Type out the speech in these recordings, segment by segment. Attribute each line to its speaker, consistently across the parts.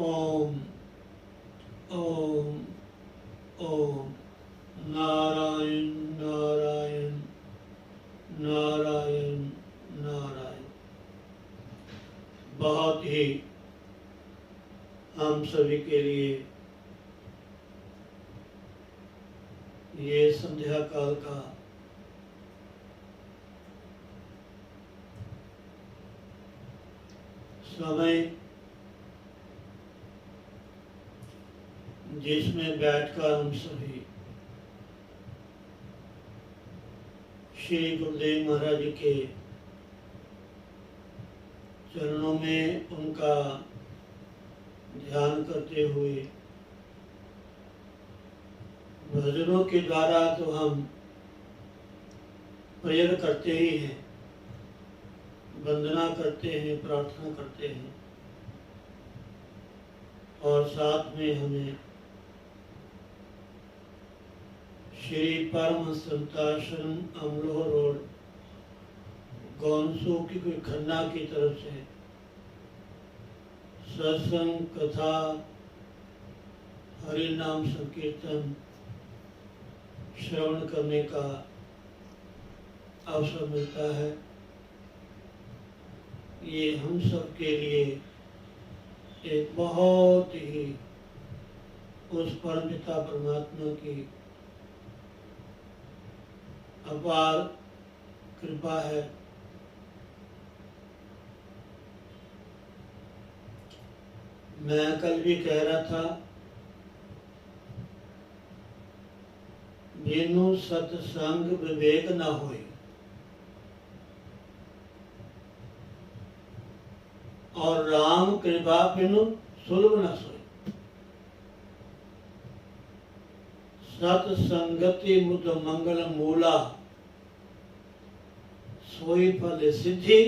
Speaker 1: ओम ओम ओम। नारायण नारायण नारायण नारायण। बहुत ही हम सभी के लिए ये संध्या काल का समय, जिसमें बैठकर हम सभी श्री गुरुदेव महाराज के चरणों में उनका ध्यान करते हुए भजनों के द्वारा तो हम प्रेयर करते ही हैं, वंदना करते हैं, प्रार्थना करते हैं, और साथ में हमें श्री परमहंस संताश्रम अमलोह रोड गौनसू की कोई खन्ना की तरफ से सत्संग, कथा, हरि नाम संकीर्तन श्रवण करने का अवसर मिलता है। ये हम सब के लिए एक बहुत ही उस परमपिता परमात्मा की अपार कृपा है। मैं कल भी कह रहा था, बिनु सत्संग विवेक न होए, और राम कृपा बिनु सुलभ न सोए। सत्संगति मुद मंगल मूला, सोई फल सिद्धि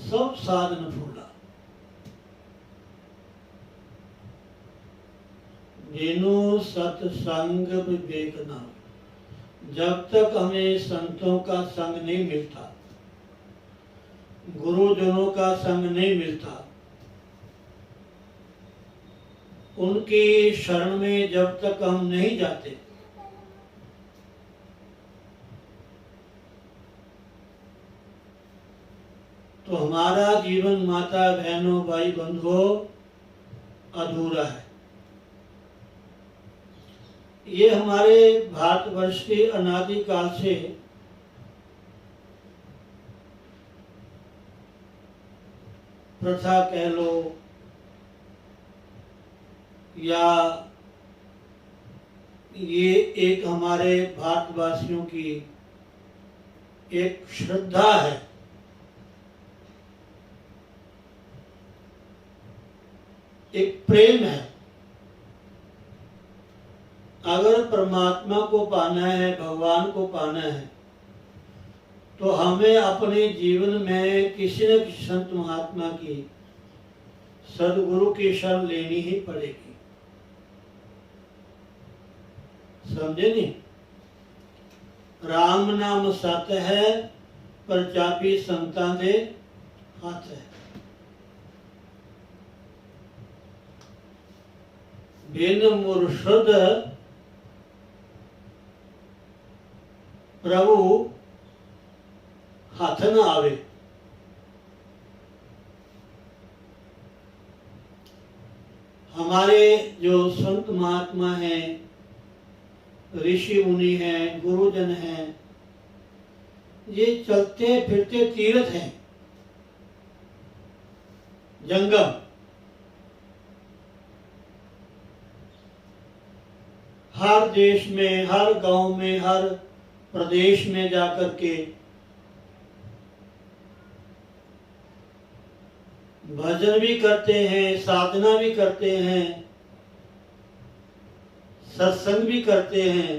Speaker 1: सब साधन फूला। बिनु सत्संग विवेक न हो। जब तक हमें संतों का संग नहीं मिलता, गुरुजनों का संग नहीं मिलता, उनकी शरण में जब तक हम नहीं जाते, तो हमारा जीवन माता बहनों भाई बंधुओं अधूरा है। ये हमारे भारतवर्ष के अनादिकाल से प्रथा कह लो या ये एक हमारे भारतवासियों की एक श्रद्धा है। एक प्रेम है। अगर परमात्मा को पाना है, भगवान को पाना है, तो हमें अपने जीवन में किसी न किसी संत महात्मा की, सदगुरु की शरण लेनी ही पड़ेगी। समझे नहीं? राम नाम सत है, पर चापी संतां दे हाथ है। बिन मुर्शद प्रभु हाथ न आवे। हमारे जो संत महात्मा हैं, ऋषि मुनि हैं, गुरुजन हैं, ये चलते फिरते तीर्थ हैं, जंगम। हर देश में, हर गांव में, हर प्रदेश में जाकर के भजन भी करते हैं, साधना भी करते हैं, सत्संग भी करते हैं,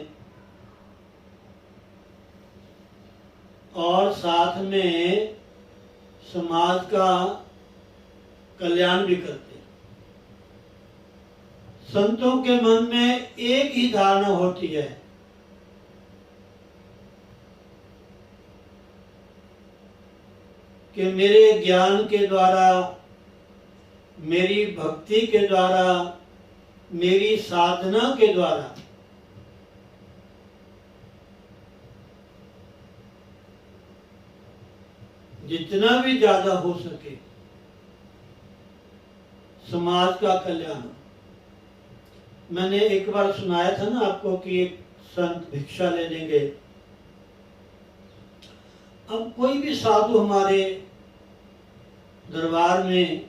Speaker 1: और साथ में समाज का कल्याण भी करते हैं। संतों के मन में एक ही धारणा होती है कि मेरे ज्ञान के द्वारा, मेरी भक्ति के द्वारा, मेरी साधना के द्वारा जितना भी ज्यादा हो सके समाज का कल्याण। मैंने एक बार सुनाया था ना आपको कि एक संत भिक्षा लेने गए। अब कोई भी साधु हमारे दरबार में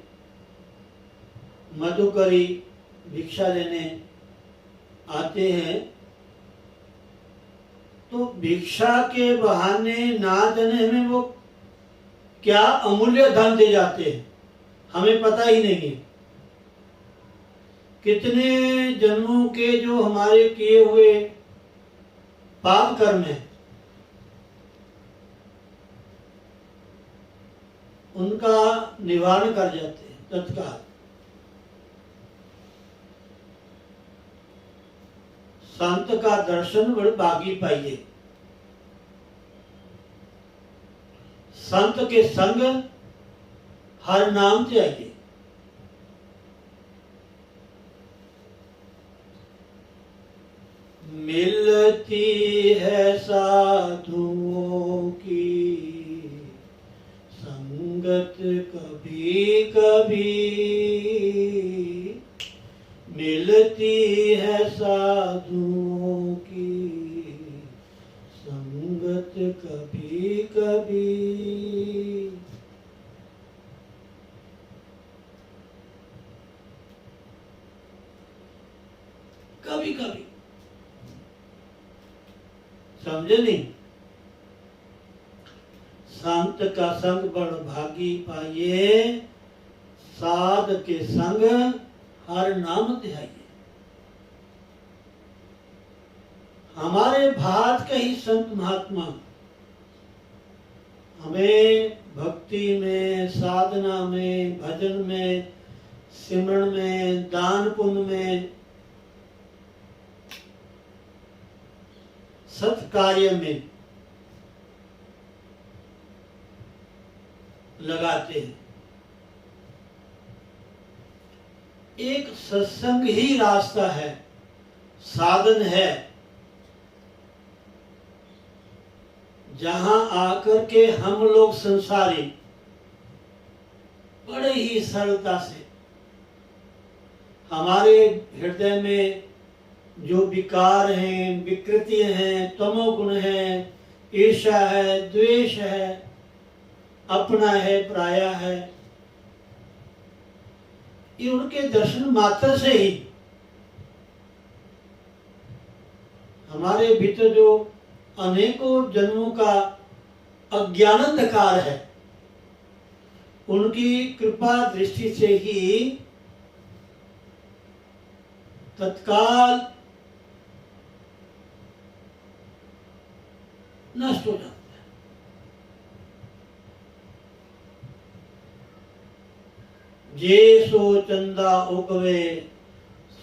Speaker 1: मधुकरी भिक्षा लेने आते हैं तो भिक्षा के बहाने ना जाने हमें वो क्या अमूल्य धन दे जाते हैं, हमें पता ही नहीं है। कितने जन्मों के जो हमारे किए हुए पाप कर्म है उनका निवारण कर जाते हैं तत्काल। संत का दर्शन बड़े भागी पाइए। संत के संग हर नाम चाहिए। मिलती है साधुओं की संगत कभी कभी, मिलती है साधुओं की संगत कभी कभी। कभी कभी समझे नहीं। संत का संग बड़ भागी पाइए, साध के संग हर नाम ध्याइए। हमारे भारत के ही संत महात्मा हमें भक्ति में, साधना में, भजन में, सिमरन में, दान पुण्य में, सत्कार्य में लगाते हैं। एक सत्संग ही रास्ता है, साधन है, जहां आकर के हम लोग संसारी बड़े ही सरलता से हमारे हृदय में जो विकार हैं, विकृति हैं, तमोगुण है, ईर्ष्या है, द्वेष है, अपना है, पराया है, ये उनके दर्शन मात्र से ही हमारे भीतर जो अनेकों जन्मों का अज्ञान अंधकार है उनकी कृपा दृष्टि से ही तत्काल नष्ट हो जाता है। जे सो चंदा उगवे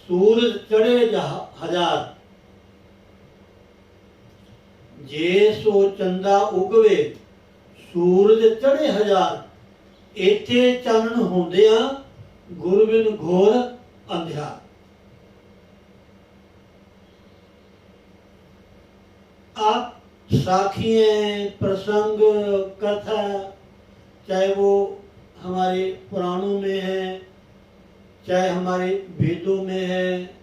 Speaker 1: सूरज चढ़े हजार, जे सो चंदा उगवे सूरज चढ़े हजार, इथे चानन होंदिया गुर बिन घोर अंधियार। आप साखियाँ, प्रसंग, कथा, चाहे वो हमारे पुराणों में है, चाहे हमारे वेदों में है,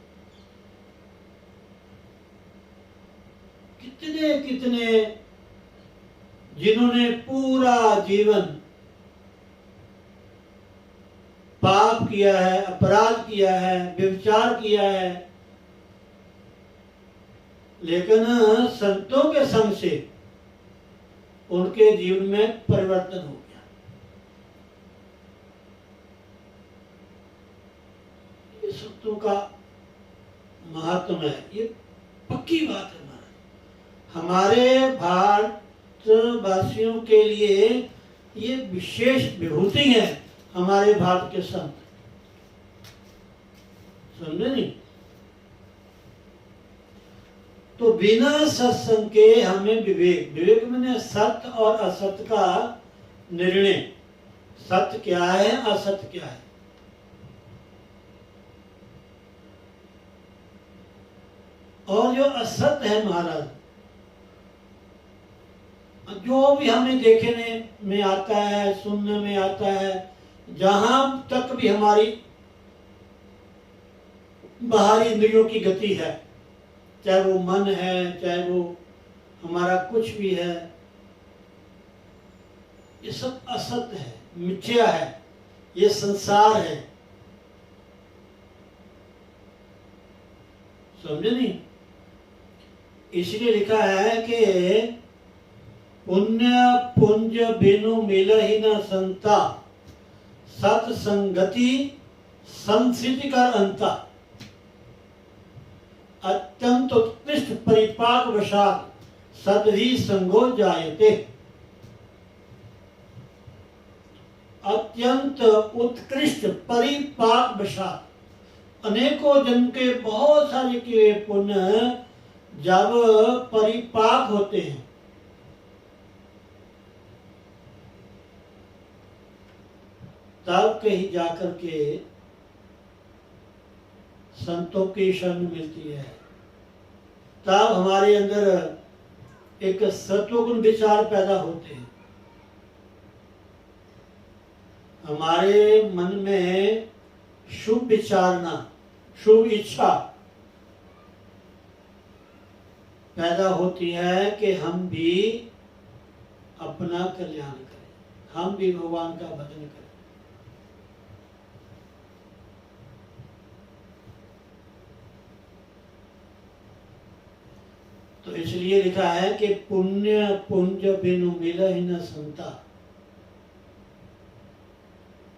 Speaker 1: कितने कितने जिन्होंने पूरा जीवन पाप किया है, अपराध किया है, व्यभिचार किया है, लेकिन संतों के संग से उनके जीवन में परिवर्तन हो गया। ये संतों का महत्व है, ये पक्की बात है। हमारे भारत वासियों के लिए ये विशेष विभूति है, हमारे भारत के संत, समझे नहीं। तो बिना सत्संग के हमें विवेक मैंने सत्य और असत्य का निर्णय, सत्य क्या है, असत्य क्या है, और जो असत है महाराज, जो भी हमें देखने में आता है, सुनने में आता है, जहां तक भी हमारी बाहरी इंद्रियों की गति है, चाहे वो मन है, चाहे वो हमारा कुछ भी है, ये सब असत है, मिथ्या है, ये संसार है। समझे नहीं? इसलिए लिखा है कि पुण्य पुंज बिनु मिलहि न संता, सत्संगति संस्कृति का अंता, अत्यंत उत्कृष्ट परिपाक वशात सदहि संगो जायते। अत्यंत उत्कृष्ट परिपाक वशात, अनेकों जन्म के बहुत सारे किए पुण्य जब परिपाक होते हैं, तब कहीं जाकर के संतों की शरण मिलती है, तब हमारे अंदर एक सत्वगुण विचार पैदा होते हैं, हमारे मन में शुभ विचारना, शुभ इच्छा पैदा होती है कि हम भी अपना कल्याण करें, हम भी भगवान का भजन करें। तो इसलिए लिखा है कि पुण्य पुंज बिनु मिलहि न संता।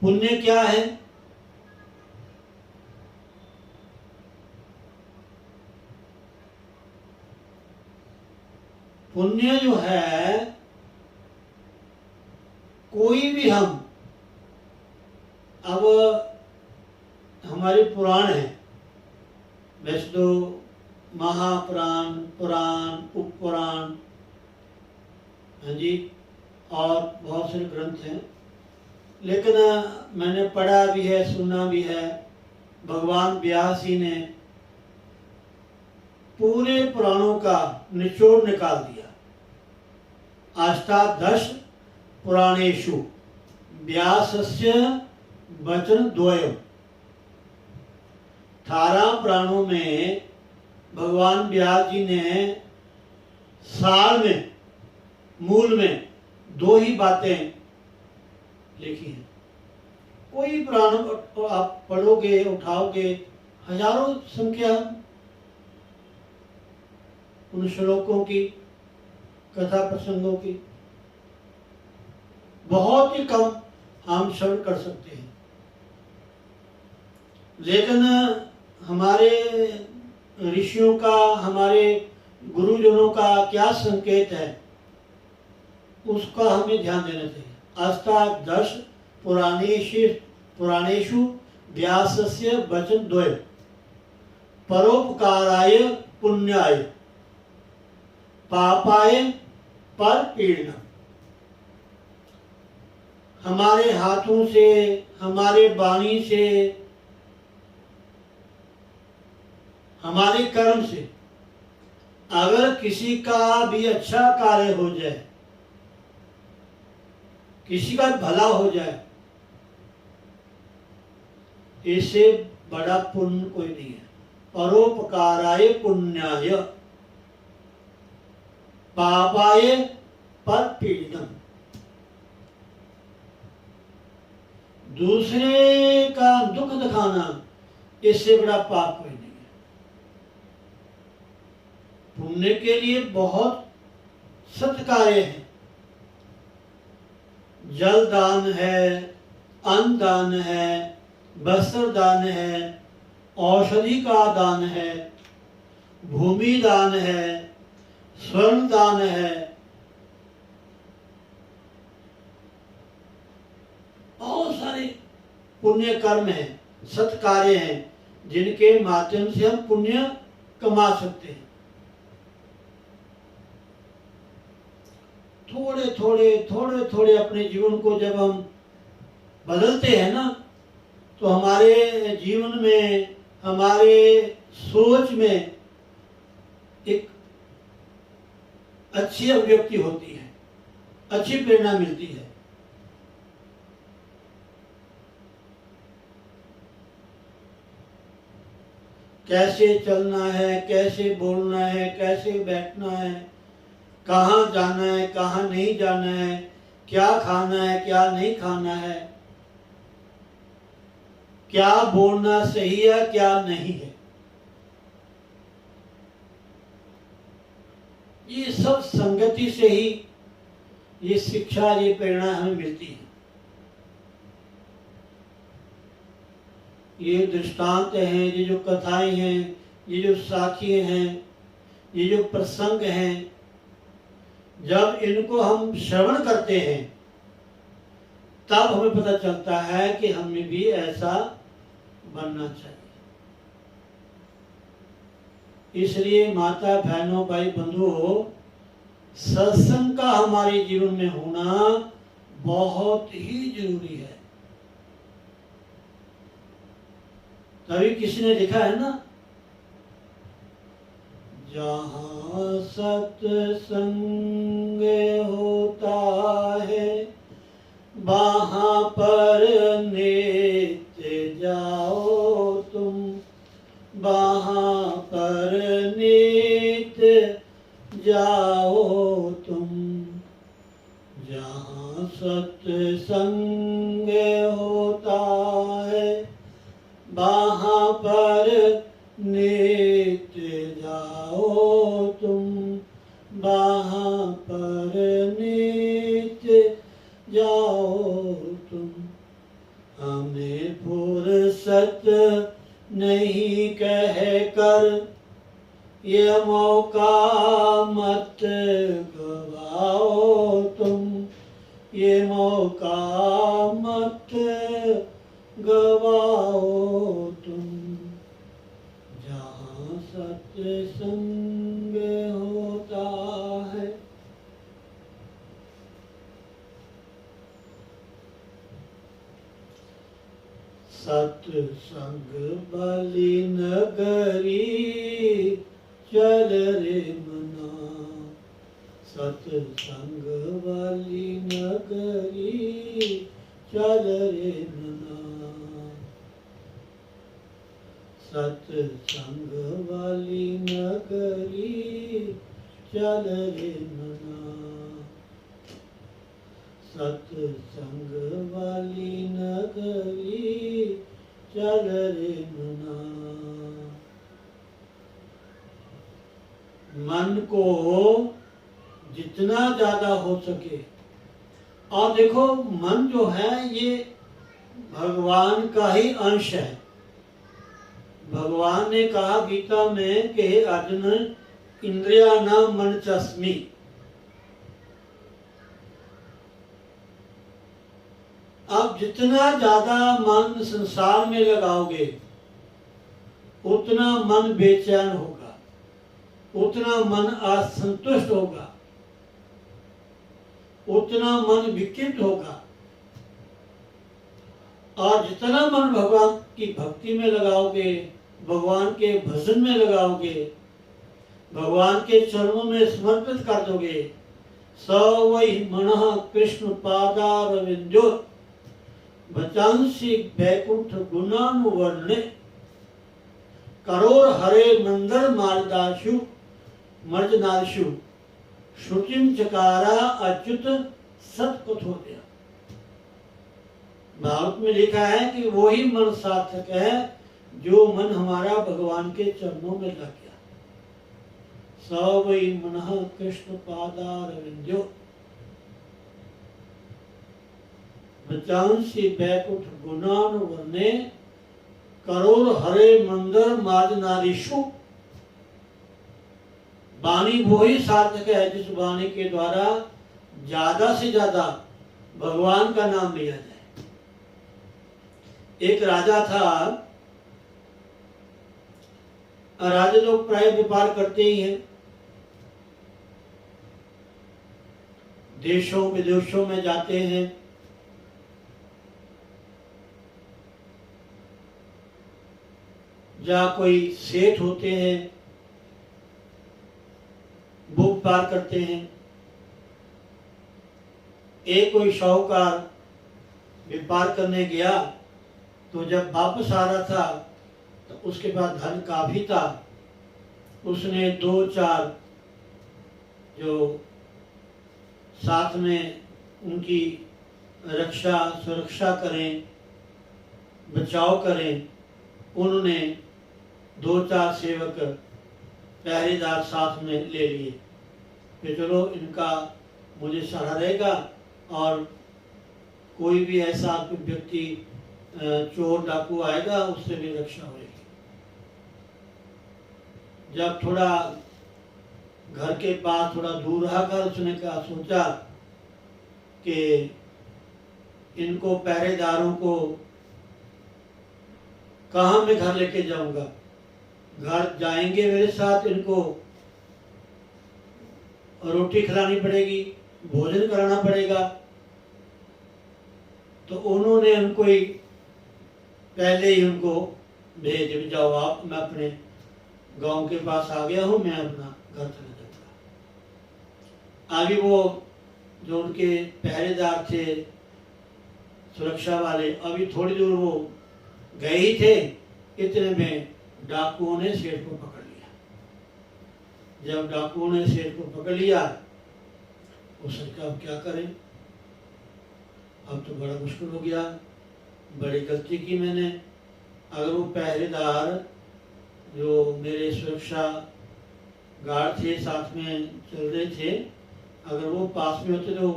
Speaker 1: पुण्य क्या है? पुण्य जो है, कोई भी हम, अब हमारे पुराण है, वैसे तो महापुराण, पुराण, उपपुराण, हाँ जी, और बहुत सारे ग्रंथ हैं, लेकिन मैंने पढ़ा भी है, सुना भी है, भगवान व्यास जी ने पूरे पुराणों का निचोड़ निकाल दिया। अष्टादश पुराणेषु व्यासस्य वचन द्वयम्, 18 पुराणों में भगवान व्यास जी ने सार में, मूल में 2 ही बातें लिखी हैं। कोई पुराण आप पढ़ोगे, उठाओगे, हजारों संख्या उन श्लोकों की, कथा प्रसंगों की, बहुत ही कम हम श्रवण कर सकते हैं। लेकिन हमारे ऋषियों का, हमारे गुरुजनों का क्या संकेत है, उसका हमें ध्यान देना चाहिए। अष्टादश पुराणेषु व्यासस्य वचन द्वयम्, परोपकाराय पुण्याय पापाय परपीडनम्। हमारे हाथों से, हमारे वाणी से, हमारे कर्म से अगर किसी का भी अच्छा कार्य हो जाए, किसी का भला हो जाए, इससे बड़ा पुण्य कोई नहीं है। परोपकाराय पुण्याय पापाय परपीडनम्। दूसरे का दुख दिखाना, इससे बड़ा पाप कोई नहीं है। पुण्य के लिए बहुत सत्कार्य है, जल दान है, अन्न दान है, वस्त्र दान है, औषधि का दान है, भूमि दान है, स्वर्ण दान है, बहुत सारे पुण्य कर्म हैं, सत्कार्य हैं, जिनके माध्यम से हम पुण्य कमा सकते हैं। थोड़े थोड़े अपने जीवन को जब हम बदलते हैं ना, तो हमारे जीवन में, हमारे सोच में एक अच्छी अभिव्यक्ति होती है, अच्छी प्रेरणा मिलती है। कैसे चलना है, कैसे बोलना है, कैसे बैठना है, कहाँ जाना है, कहाँ नहीं जाना है, क्या खाना है, क्या नहीं खाना है, क्या बोलना सही है, क्या नहीं है, ये सब संगति से ही ये शिक्षा, ये प्रेरणा हमें मिलती है। ये दृष्टांत हैं, ये जो कथाएं हैं, ये जो साखी हैं, ये जो प्रसंग हैं, जब इनको हम श्रवण करते हैं तब हमें पता चलता है कि हमें भी ऐसा बनना चाहिए। इसलिए माता बहनों, भाई बंधुओं, सत्संग का हमारे जीवन में होना बहुत ही जरूरी है। तभी किसी ने लिखा है ना, जहाँ सत्संग होता है वहाँ पर नित्य जाओ तुम, वहाँ पर नित्य जाओ तुम। जहाँ सत्संग होता है वहाँ पर नित्य जाओ तुम, वहाँ पर नित्य जाओ तुम। हमें फुर्सत नहीं कह कर ये मौका मत गवाओ तुम, ये मौका मत गवाओ तुम। जहाँ सत्संग होता है, सत्संग वाली नगरी चल रे मना, सत्संग वाली नगरी चल रे मना, सत्संग वाली नगरी चल रे मना, सत्संग वाली नगरी चल रे मना। मन को जितना ज्यादा हो सके, और देखो मन जो है ये भगवान का ही अंश है। भगवान ने कहा गीता में कि अर्जुन, इंद्रिया न मन चस्मी। आप जितना ज्यादा मन संसार में लगाओगे उतना मन बेचैन होगा, उतना मन असंतुष्ट होगा, उतना मन विकृत होगा। और जितना मन भगवान की भक्ति में लगाओगे, भगवान के भजन में लगाओगे, भगवान के चरणों में समर्पित कर दोगे, स वै मनः कृष्ण पादारविंदो भजांसि वैकुंठ गुणानुवर्णे, करोड़ हरे मंदर मार्गदाशु मर्जनाशु श्रुतिम चकारा अच्युत सतकुत हो गया। भारत में लिखा है कि वही मन सार्थक है जो मन हमारा भगवान के चरणों में लग गया। स वै मनः कृष्ण पादारविंदो भजांसि वैकुंठ गुणानुवर्णे, करोड़ हरे मंदिर मार्जनारीषु। वाणी वही सार्थक है जिस वाणी के द्वारा ज्यादा से ज्यादा भगवान का नाम लिया जाए। एक राजा था, राजा लोग प्राय व्यापार करते ही हैं, देशों विदेशों में जाते हैं, जहाँ कोई सेठ होते हैं, व्यापार करते हैं। एक कोई शाहूकार व्यापार करने गया तो जब वापस आ रहा था तो उसके पास धन काफी था। उसने 2-4 जो साथ में उनकी रक्षा सुरक्षा करें, बचाव करें, उन्होंने 2-4 सेवक पहरेदार साथ में ले लिए कि चलो इनका मुझे सहारा रहेगा और कोई भी ऐसा व्यक्ति चोर डाकू आएगा उससे भी रक्षा होगी। जब थोड़ा घर के पास थोड़ा दूर रहा उसने कहा सोचा कि इनको पहरेदारों को कहाँ मैं घर लेके जाऊंगा, घर जाएंगे मेरे साथ, इनको रोटी खिलानी पड़ेगी, भोजन कराना पड़ेगा। तो उन्होंने उनको ही पहले ही उनको भेज जाओ आप, मैं अपने गांव के पास आ गया हूं, मैं अपना घर चला जाऊंगा। आगे वो जो उनके पहरेदार थे सुरक्षा वाले, अभी थोड़ी दूर वो गए ही थे, इतने में डाकुओं ने सेठ को पकड़ लिया। जब डाकुओं ने सेठ को पकड़ लिया वो सोचा अब क्या करें, अब तो बड़ा मुश्किल हो गया, बड़ी गलती की मैंने। अगर वो पहरेदार जो मेरे सुरक्षा गार्ड थे साथ में चल रहे थे, अगर वो पास में होते तो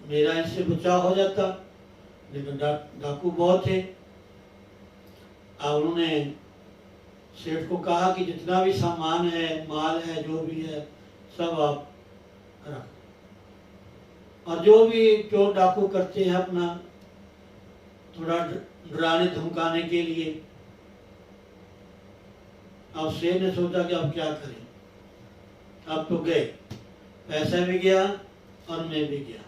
Speaker 1: मेरा इससे बचाव हो जाता, लेकिन डाकू बहुत थे। अब उन्होंने सेठ को कहा कि जितना भी सामान है, माल है, जो भी है सब आप रख, और जो भी चोर डाकू करते हैं अपना थोड़ा डराने धमकाने के लिए। अब शेर ने सोचा कि अब क्या करें, अब तो गए, पैसा भी गया और मैं भी गया।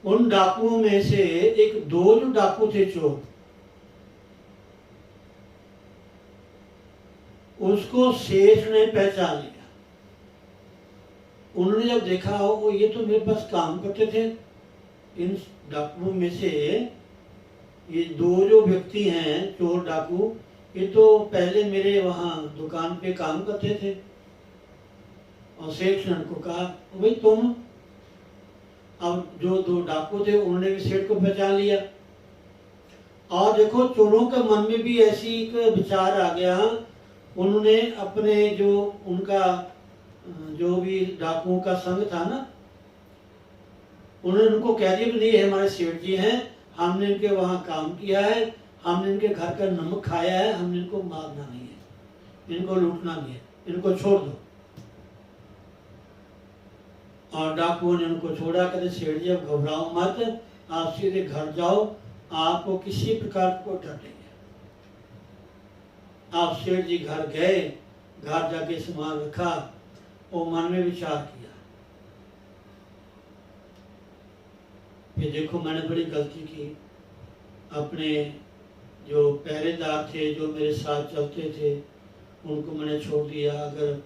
Speaker 1: उन डाकुओं में से एक 2 जो डाकू थे चोर, उसको शेष ने पहचान लिया। उन्होंने जब देखा वो ये तो मेरे पास काम करते थे, इन डाकुओं में से ये 2 जो व्यक्ति हैं चोर डाकू, ये तो पहले मेरे वहां दुकान पे काम करते थे। और सेठ ने उनको कहा भाई तुम, अब जो 2 डाकू थे उन्होंने भी सेठ को पहचान लिया। और देखो चोरों के मन में भी ऐसी एक विचार आ गया, उन्होंने अपने जो उनका जो भी डाकुओं का संग था ना, उन्होंने उनको कह दिया नहीं हमारे सेठ जी हैं, हमने इनके वहां काम किया है, हमने इनके घर का नमक खाया है, हमने इनको मारना नहीं है, इनको लूटना नहीं है, इनको छोड़ दो। और डाकुओं ने उनको छोड़ा, कहते सेठ जी अब घबराओ मत, आप सीधे घर जाओ, आपको किसी प्रकार को डर नहीं है। आप सेठ जी घर गए, घर जाके सामान रखा, वो मन में विचार किया कि देखो मैंने बड़ी गलती की, अपने जो पहरेदार थे जो मेरे साथ चलते थे उनको मैंने छोड़ दिया, अगर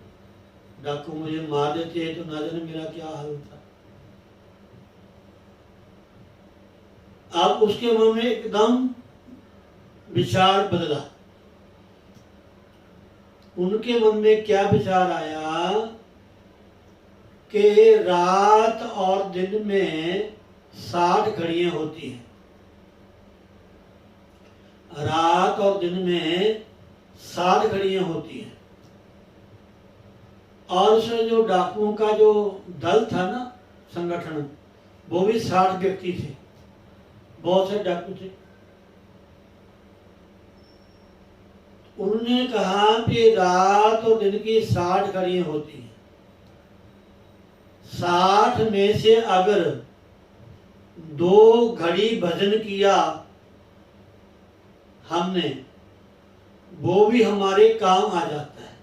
Speaker 1: डाकू मुझे मार देते तो ना जाने मेरा क्या हाल होता। अब उसके मन में एकदम विचार बदला। उनके मन में क्या विचार आया कि रात और दिन में 60 घड़ियां होती हैं, रात और दिन में 60 घड़ियां होती हैं। और उस जो डाकुओं का जो दल था ना, संगठन, वो भी 60 व्यक्ति थे, बहुत से डाकू थे। उन्होंने कहा कि रात और दिन की 60 घड़ियां होती हैं, 60 में से अगर 2 घड़ी भजन किया हमने, वो भी हमारे काम आ जाता है।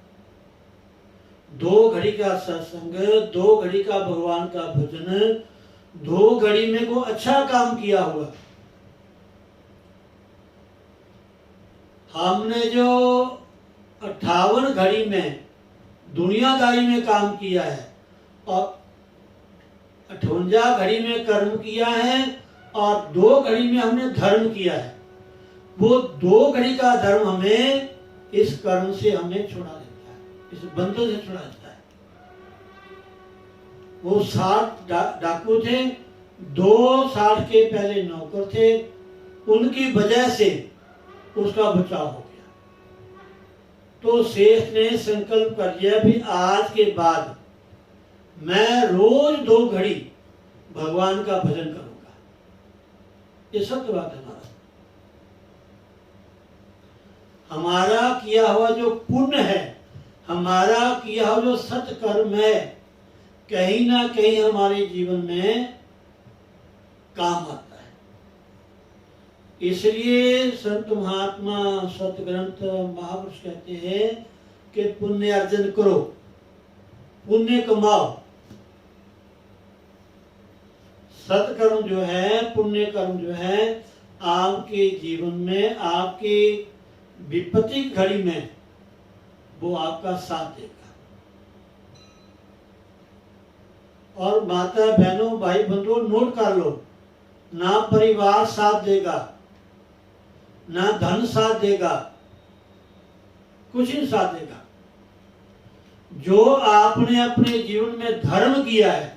Speaker 1: 2 घड़ी का सत्संग, 2 घड़ी का भगवान का भजन, 2 घड़ी में को अच्छा काम किया हुआ। हमने जो 58 घड़ी में दुनियादारी में काम किया है और 58 घड़ी में कर्म किया है और 2 घड़ी में हमने धर्म किया है। वो 2 घड़ी का धर्म हमें इस कर्म से हमें छुड़ा देता है, इस बंधन से छुड़ा देता है। वो 60 डाकू थे, 2 60 के पहले नौकर थे, उनकी वजह से उसका बचाव हो गया। तो शेष ने संकल्प कर लिया भी आज के बाद मैं रोज 2 घड़ी भगवान का भजन करूंगा। ये सत्य बात है। हमारा किया हुआ जो पुण्य है, हमारा किया हुआ जो सत्य कर्म है, कहीं ना कहीं हमारे जीवन में काम आता है। इसलिए संत महात्मा सत्य ग्रंथ महापुरुष कहते हैं कि पुण्य अर्जन करो, पुण्य कमाओ। सत्कर्म जो है, पुण्य कर्म जो है, आपके जीवन में, आपकी विपत्ति घड़ी में वो आपका साथ देगा। और माता बहनों, भाई बंधुओं, नोट कर लो, ना परिवार साथ देगा, ना धन साथ देगा, कुछ नहीं साथ देगा। जो आपने अपने जीवन में धर्म किया है,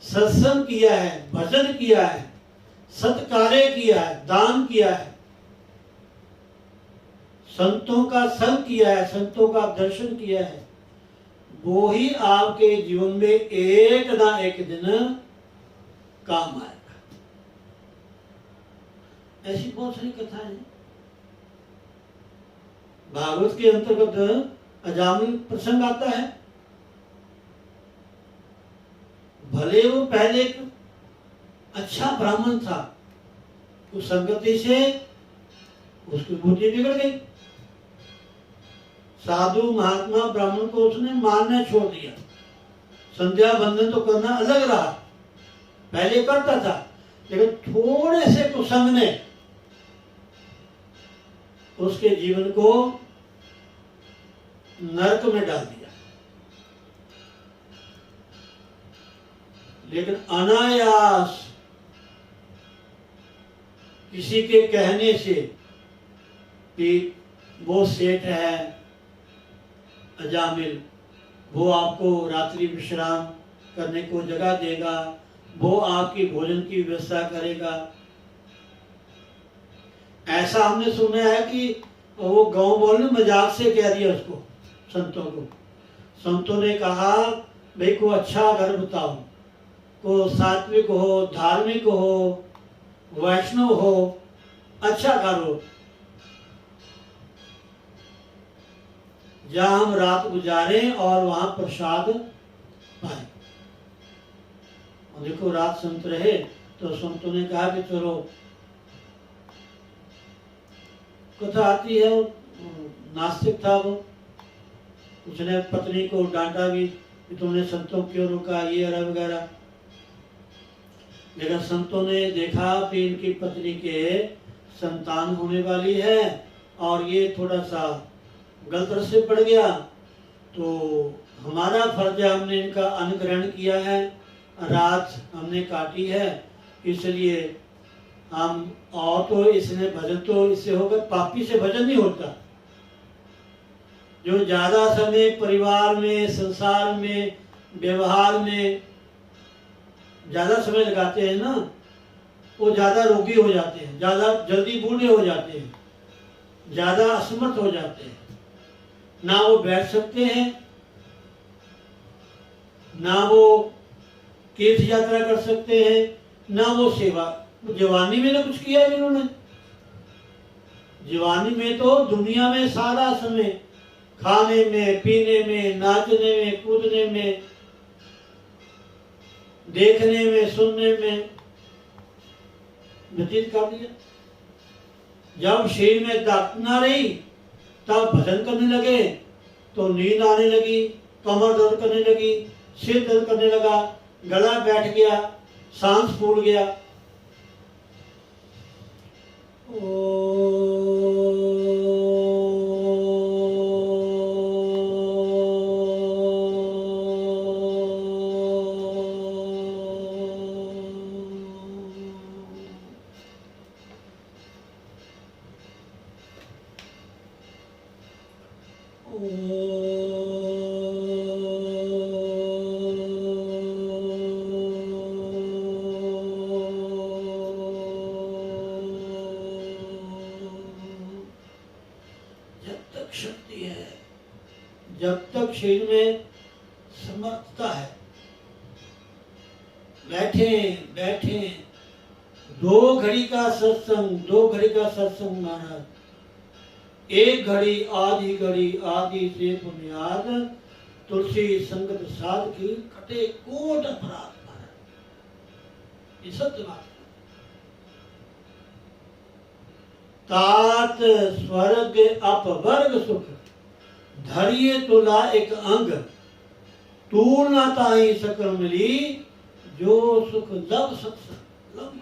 Speaker 1: सत्संग किया है, भजन किया है, सत्कार्य किया है, दान किया है, संतों का संग किया है, संतों का दर्शन किया है, वो ही आपके जीवन में एक ना एक दिन काम आएगा। ऐसी बहुत सारी कथाएं हैं। भागवत के अंतर्गत अजामिल प्रसंग आता है। भले वो पहले एक अच्छा ब्राह्मण था, उस संगति से उसकी बुद्धि बिगड़ गई। साधु महात्मा ब्राह्मण को उसने मारना छोड़ दिया। संध्या बंधन तो करना अलग रहा, पहले करता था, लेकिन थोड़े से कुसंग ने उसके जीवन को नरक में डाल दिया। लेकिन अनायास किसी के कहने से कि वो सेठ है अजामिल, वो आपको रात्रि विश्राम करने को जगह देगा, वो आपकी भोजन की व्यवस्था करेगा। ऐसा हमने सुना है कि वो गांव वालों ने मजाक से कह दिया उसको, संतों को। संतों ने कहा भाई को अच्छा घर बताओ, को सात्विक हो, धार्मिक हो, वैष्णव हो, अच्छा घर हो, जहां हम रात गुजारें और वहां प्रसाद पाए। और देखो रात संत रहे तो संतों ने कहा कि चलो, कथा आती है, नास्तिक था वो, उसने पत्नी को डांटा भी कि तुमने संतों क्यों रोका, ये वगैरह। लेकिन संतों ने देखा कि इनकी पत्नी के संतान होने वाली है और ये थोड़ा सा गलत रास्ते पड़ गया, तो हमारा फर्ज है, हमने इनका अनुग्रहण किया है, रात हमने काटी है, इसलिए हम, और तो इसने भजन तो इससे होगा, पापी से भजन नहीं होता। जो ज्यादा समय परिवार में, संसार में, व्यवहार में ज्यादा समय लगाते हैं ना, वो ज्यादा रोगी हो जाते हैं, ज्यादा जल्दी बूढ़े हो जाते हैं, ज्यादा असमर्थ हो जाते हैं। ना वो बैठ सकते हैं, ना वो तीर्थ यात्रा कर सकते हैं, ना वो सेवा। जवानी में ना कुछ किया है इन्होंने। जवानी में तो दुनिया में सारा समय खाने में, पीने में, नाचने में, कूदने में, देखने में, सुनने में व्यतीत कर दिया। जब शरीर में ताकत ना रही तब भजन करने लगे तो नींद आने लगी, कमर दर्द करने लगी, सिर दर्द करने लगा, गला बैठ गया, सांस फूल गया। ओ जब तक शक्ति है, जब तक शरीर में समर्थता है, बैठे बैठे 2 घड़ी का सत्संग, 2 घड़ी का सत्संग महाराज, 1 घड़ी आधी घड़ी आदि से बुनियाद तुलसी संगत साध की कटे कोट अपराध महाराज। ये सत्य बात। तात स्वर्ग अपवर्ग सुख, धरिए तुला एक अंग, तूल ना ताही सकल मिली, जो सुख लब सत्संग लब।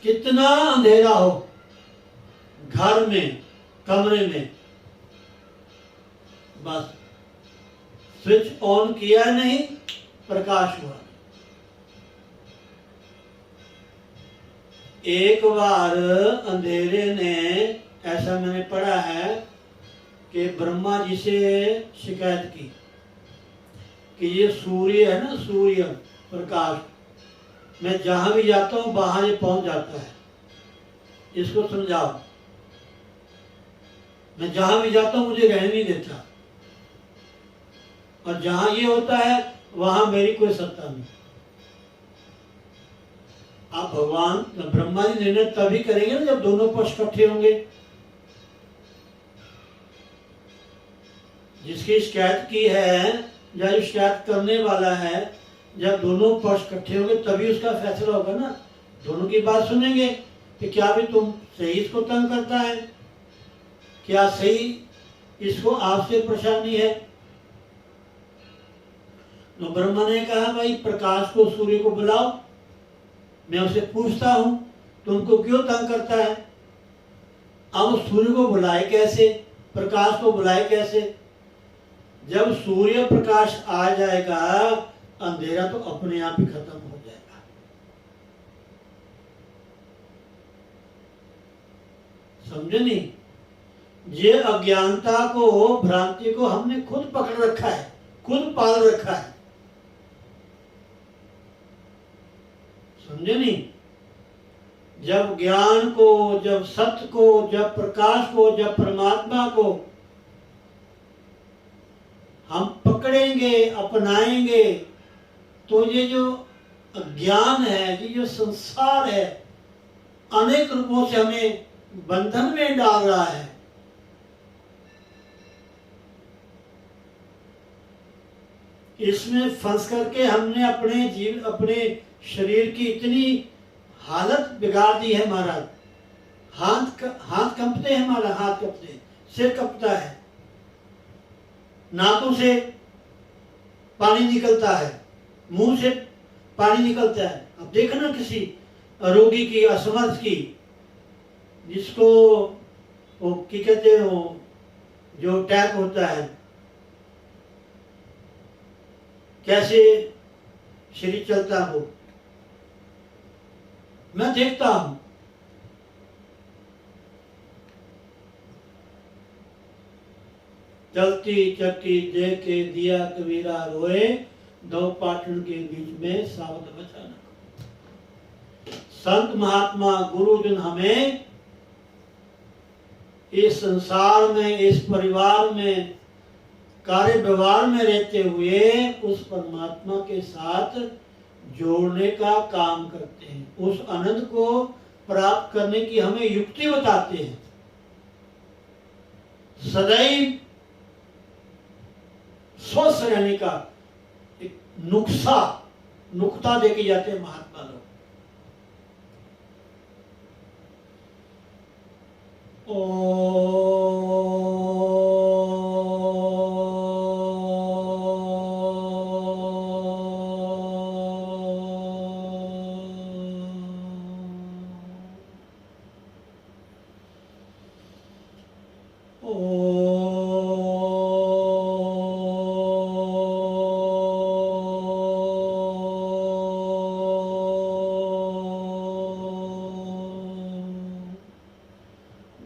Speaker 1: कितना अंधेरा हो घर में, कमरे में, बस स्विच ऑन किया नहीं, प्रकाश हुआ। एक बार अंधेरे ने, ऐसा मैंने पढ़ा है कि ब्रह्मा जी से शिकायत की कि ये सूर्य है ना, सूर्य प्रकाश, मैं जहां भी जाता हूं वहां ये पहुंच जाता है, इसको समझाओ। मैं जहां भी जाता हूं मुझे रहने नहीं देता, और जहां ये होता है वहां मेरी कोई सत्ता नहीं। आप भगवान ब्रह्मा जी निर्णय तभी करेंगे ना जब दोनों पक्ष इकट्ठे होंगे। जिसकी शिकायत की है या जो शिकायत करने वाला है, जब दोनों पक्ष इकट्ठे होंगे तभी उसका फैसला होगा ना। दोनों की बात सुनेंगे कि क्या भी तुम सही इसको तंग करता है, क्या सही इसको आपसे परेशानी है। तो ब्रह्मा ने कहा भाई प्रकाश को, सूर्य को बुलाओ, मैं उसे पूछता हूं तुमको क्यों तंग करता है। अब सूर्य को बुलाए कैसे, प्रकाश को बुलाए कैसे। जब सूर्य प्रकाश आ जाएगा अंधेरा तो अपने आप ही खत्म हो जाएगा। समझे नहीं? ये अज्ञानता को, भ्रांति को हमने खुद पकड़ रखा है, खुद पाल रखा है। समझे नहीं? जब ज्ञान को, जब सत्य को, जब प्रकाश को, जब परमात्मा को हम पकड़ेंगे, अपनाएंगे, तो ये जो अज्ञान है, ये जो संसार है, अनेक रूपों से हमें बंधन में डाल रहा है। इसमें फंस करके हमने अपने जीवन, अपने शरीर की इतनी हालत बिगाड़ दी है महाराज। हाथ कंपते हैं हमारा, हाथ कंपते, सिर कंपता है, नाकों से पानी निकलता है, मुंह से पानी निकलता है। अब देखना किसी रोगी की, असमर्थ की, जिसको वो क्या कहते हैं, वो जो अटैक होता है, कैसे शरीर चलता हो, मैं देखता हूं। चलती चक्की दे के दिया कबीरा रोए, दो पाटन के बीच में सावध बचाना। संत महात्मा गुरुजन हमें इस संसार में, इस परिवार में, कार्य व्यवहार में रहते हुए उस परमात्मा के साथ जोड़ने का काम करते हैं। उस आनंद को प्राप्त करने की हमें युक्ति बताते हैं। सदैव स्वस्थ रहने का एक नुक्ता देके जाते हैं महात्मा लोग।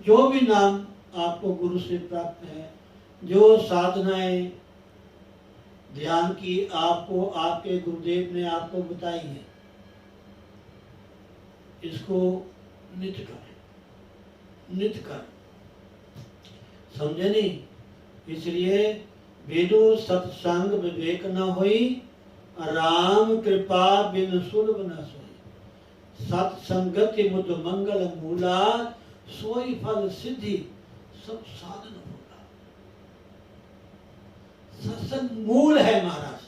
Speaker 1: जो भी नाम आपको गुरु से प्राप्त है, जो साधनाएं ध्यान की आपको आपके गुरुदेव ने आपको बताई है, इसको नित्य करें, नित्य करें। समझे नहीं? इसलिए विदु सत्संग विवेक न होई, राम कृपा बिन सुलभ न सोई। सत्संगति मुद मंगल मूला, सोई फल सिद्धि सब साधन होगा। सत्संग मूल है महाराज,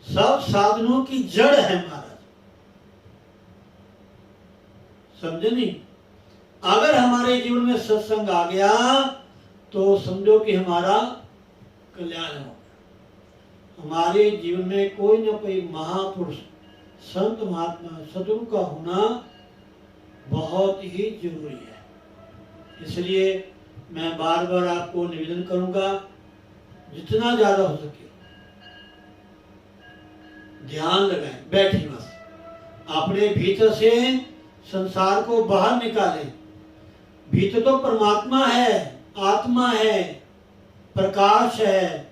Speaker 1: सब साधनों की जड़ है महाराज। समझे नहीं? अगर हमारे जीवन में सत्संग आ गया तो समझो कि हमारा कल्याण हो गया। हमारे जीवन में कोई ना कोई महापुरुष, संत महात्मा, सदगुरु का होना बहुत ही जरूरी है। इसलिए मैं बार बार आपको निवेदन करूंगा, जितना ज्यादा हो सके ध्यान लगाएं, बैठिए बस। अपने भीतर से संसार को बाहर निकालें। भीतर तो परमात्मा है, आत्मा है, प्रकाश है।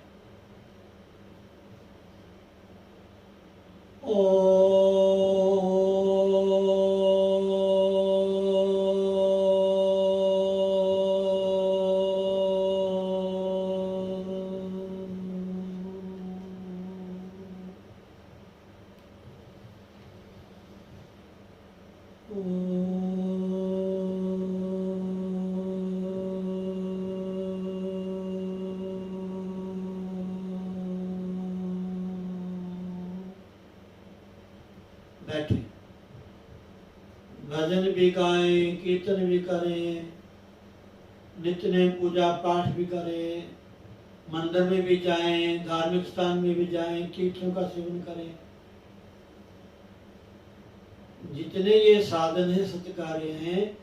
Speaker 1: बैठे, भजन भी गाएं, कीर्तन भी करें, नित्य नेम पूजा पाठ भी करें, मंदिर में भी जाएं, धार्मिक स्थान में भी जाएं, तीर्थों का सेवन करें। जितने ये साधन है, सत्कार्य हैं,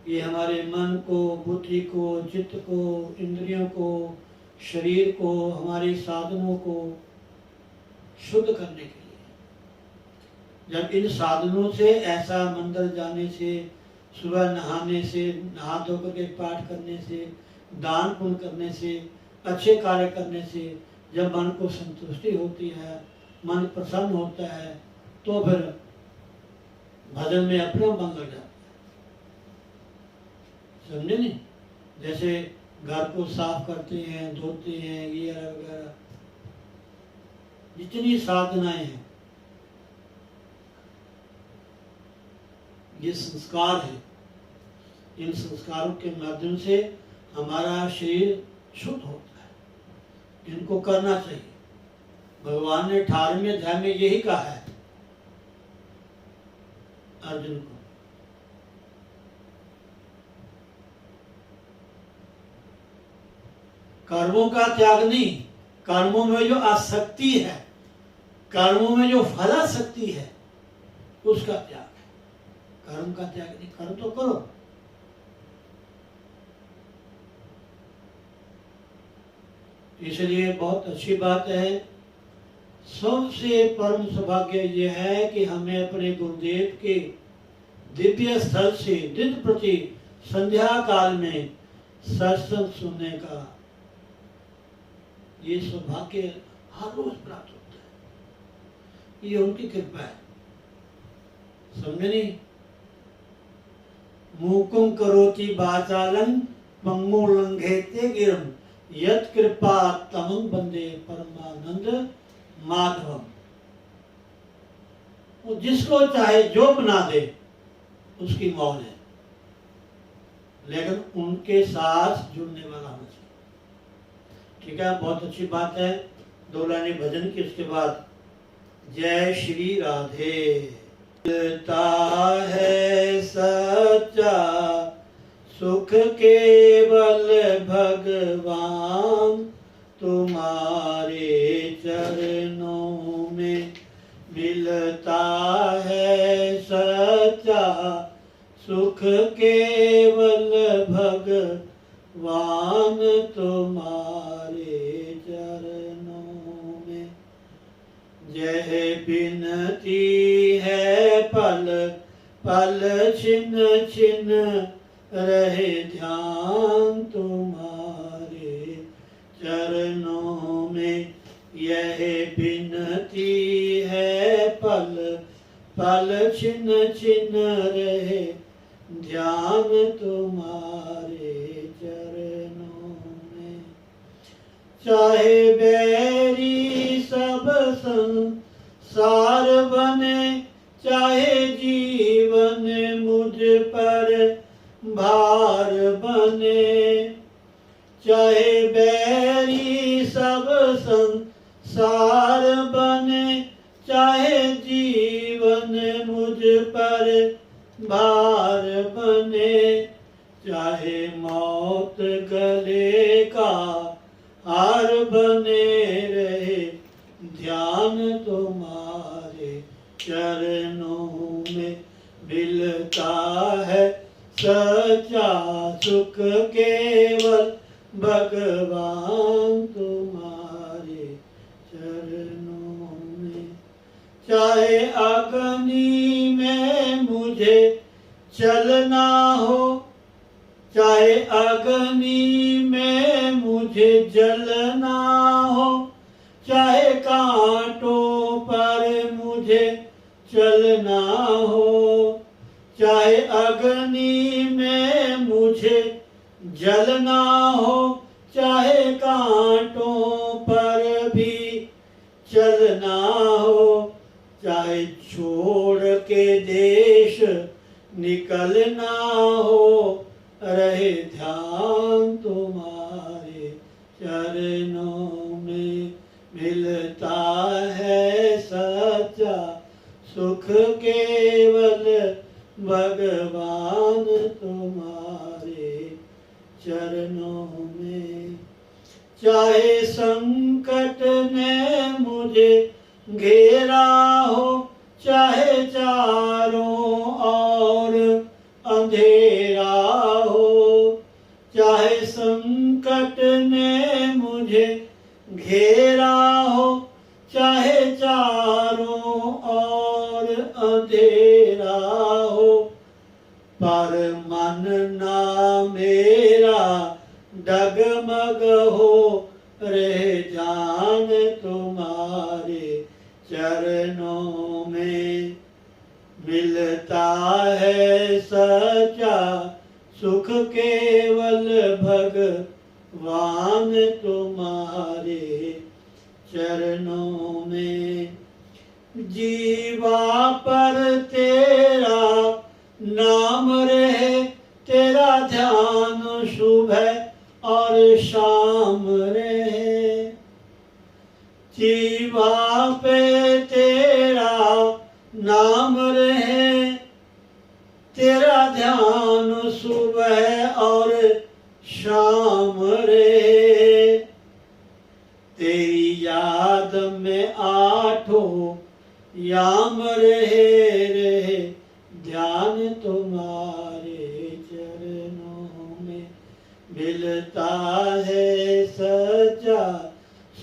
Speaker 1: ये हमारे मन को, बुद्धि को, चित्त को, इंद्रियों को, शरीर को, हमारे साधनों को शुद्ध करने के लिए। जब इन साधनों से, ऐसा मंदिर जाने से, सुबह नहाने से, नहा धो करके पाठ करने से, दान पुण्य करने से, अच्छे कार्य करने से जब मन को संतुष्टि होती है, मन प्रसन्न होता है, तो फिर भजन में अपना मन लग जाता है। समझे नहीं? जैसे घर को साफ करते हैं, धोते हैं, ये वगैरह, जितनी साधनाएं हैं, ये संस्कार है। इन संस्कारों के माध्यम से हमारा शरीर शुद्ध होता है। इनको करना चाहिए। भगवान ने 18वें अध्याय में यही कहा है अर्जुन को। कर्मों का त्याग नहीं, कर्मों में जो आसक्ति है, कर्मों में जो फलासक्ति है, उसका त्याग है। कर्म का त्याग नहीं। कर्म तो करो, इसलिए बहुत अच्छी बात है। सबसे परम सौभाग्य यह है कि हमें अपने गुरुदेव के दिव्य स्थल से दिन प्रति संध्या काल में सत्संग सुनने का ये सौभाग्य हर रोज प्राप्त होता है। ये उनकी कृपा है। समझे नहीं? मूकुम करोति वाचालं पंगु लंघेते गिरम यत् कृपा तमं वंदे परमानंद माधवम। वो जिसको चाहे जो बना दे उसकी मौज है, लेकिन उनके साथ जुड़ने वाला होना चाहिए। ठीक है, बहुत अच्छी बात है। 2 लाइनें भजन की, उसके बाद जय श्री राधे। मिलता है सच्चा सुख केवल भगवान तुम्हारे चरणों में। मिलता है सच्चा सुख केवल भगवान तुम्हारे चरणों में। जय बिनती है पल पल छिन छिन रहे ध्यान तुम्हारे चरणों में यह विनती है। पल पल छिन छिन रहे ध्यान तुम्हारे चरणों में। चाहे बैरी सब संसार बने, चाहे जीवन मुझ पर भार बने। चाहे बैरी सब संसार बने, चाहे जीवन मुझ पर भार बने। चाहे मौत गले का हार बने रहे ध्यान तुम्हारे चरणों में। मिलता है सच्चा सुख केवल भगवान तुम्हारे चरणों में। चाहे अग्नि में मुझे चलना हो, चाहे अग्नि में मुझे जलना हो, चाहे कांटों पर मुझे चलना हो। चाहे अग्नि में मुझे जलना हो, चाहे कांटों पर भी चलना हो। चाहे छोड़ के देश निकलना हो, रहे ध्यान तुम्हारे चरणों में। मिलता है सच्चा सुख केवल भगवान तुम्हारे चरणों में। चाहे संकट ने मुझे घेरा हो, चाहे चारों ओर अंधेरा हो। चाहे संकट ने मुझे घेरा हो, चाहे चारों ओर अंधेरा हो। पर मन ना मेरा डगमग हो, रहे ध्यान तुम्हारे चरणों में। मिलता है सच्चा सुख केवल भगवान तुम्हारे चरणों में। जीवा पर तेरा नाम रहे, तेरा ध्यान सुबह और शाम रहे। जीवा पे तेरा नाम रहे, तेरा ध्यान सुबह और शाम रहे। तेरी याद में आठों याम रहे ध्यान तुम्हारे चरणों में। मिलता है सच्चा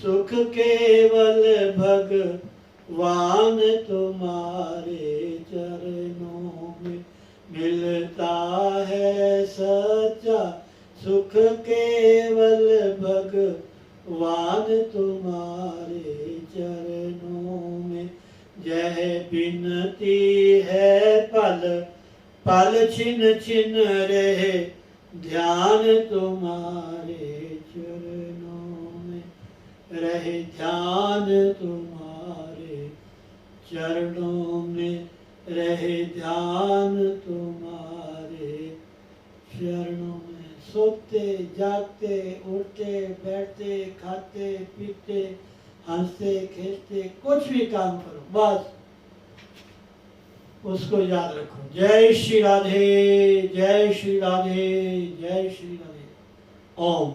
Speaker 1: सुख केवल भगवान तुम्हारे चरणों में। मिलता है सच्चा सुख केवल भगवान तुम्हारे चरणों में। यह विनती है पल पल छिन छिन रहे ध्यान तुम्हारे चरणों में। रहे ध्यान तुम्हारे चरणों में। रहे ध्यान तुम्हारे चरणों में। सोते जागते उठते बैठते खाते पीते हंसते खेलते कुछ भी काम करो, बस उसको याद रखो। जय श्री राधे, जय श्री राधे, जय श्री राधे। ओम।